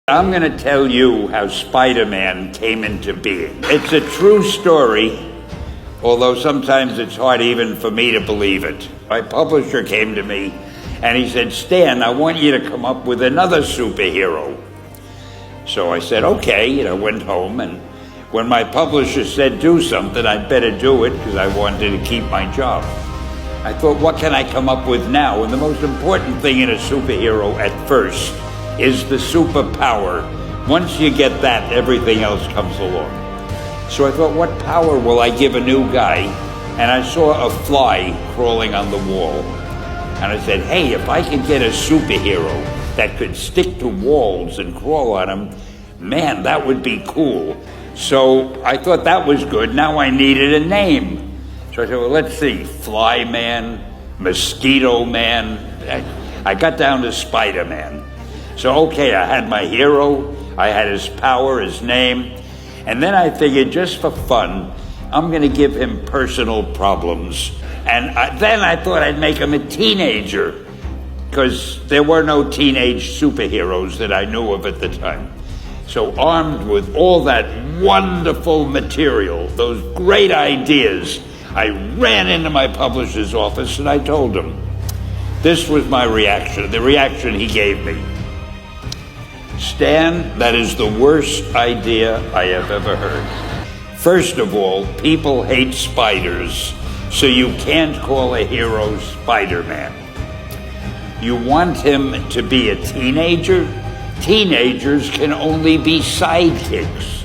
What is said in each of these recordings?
I'm going to tell you how Spider-Man came into being. It's a true story, although sometimes it's hard even for me to believe it. My publisher came to me and he said, "Stan, I want you to come up with another superhero." So I said, okay, and I went home, and when my publisher said do something, I'd better do it because I wanted to keep my job. I thought, what can I come up with now? And the most important thing in a superhero at first is the superpower. Once you get that, everything else comes along. So I thought, what power will I give a new guy? And I saw a fly crawling on the wall. And I said, hey, if I could get a superhero that could stick to walls and crawl on them, man, that would be cool. So I thought that was good. Now I needed a name. So I said, well, let's see, Fly Man, Mosquito Man. I got down to Spider-Man. So, okay, I had my hero, I had his power, his name, and then I figured just for fun, I'm going to give him personal problems. And then I thought I'd make him a teenager, because there were no teenage superheroes that I knew of at the time. So armed with all that wonderful material, those great ideas, I ran into my publisher's office and I told him. This was my reaction, the reaction he gave me. Stan, that is the worst idea I have ever heard. First of all, people hate spiders, so you can't call a hero Spider-Man. You want him to be a teenager? Teenagers can only be sidekicks.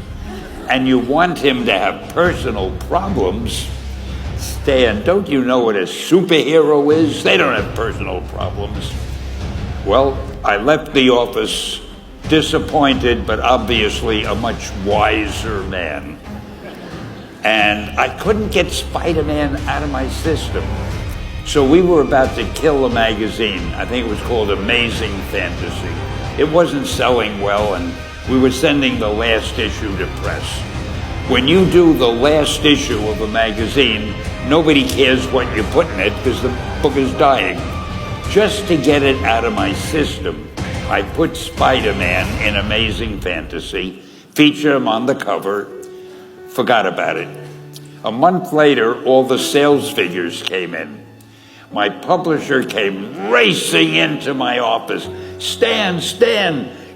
And you want him to have personal problems? Stan, don't you know what a superhero is? They don't have personal problems. Well, I left the office disappointed, but obviously a much wiser man. And I couldn't get Spider-Man out of my system. So we were about to kill a magazine. I think it was called Amazing Fantasy. It wasn't selling well, and we were sending the last issue to press. When you do the last issue of a magazine, nobody cares what you put in it because the book is dying. Just to get it out of my system, I put Spider-Man in Amazing Fantasy, featured him on the cover, forgot about it. A month later, all the sales figures came in. My publisher came racing into my office. Stan,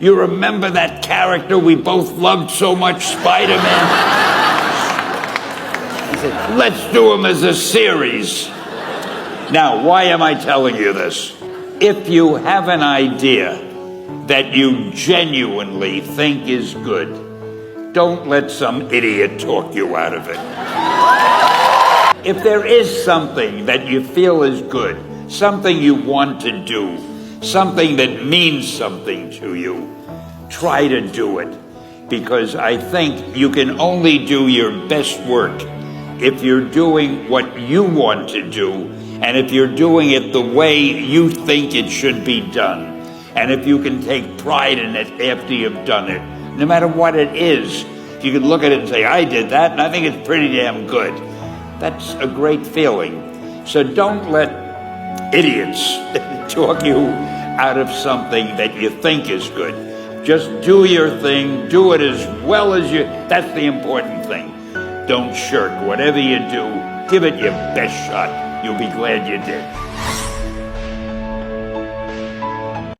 you remember that character we both loved so much, Spider-Man? He said, let's do him as a series. Now, why am I telling you this? If you have an idea that you genuinely think is good, don't let some idiot talk you out of it. If there is something that you feel is good, something you want to do, something that means something to you, try to do it. Because I think you can only do your best work if you're doing what you want to do, and if you're doing it the way you think it should be done. And if you can take pride in it after you've done it, no matter what it is, you can look at it and say, I did that, and I think it's pretty damn good. That's a great feeling. So don't let idiots talk you out of something that you think is good. Just do your thing, do it as well as you, that's the important thing. Don't shirk. Whatever you do, give it your best shot. You'll be glad you did.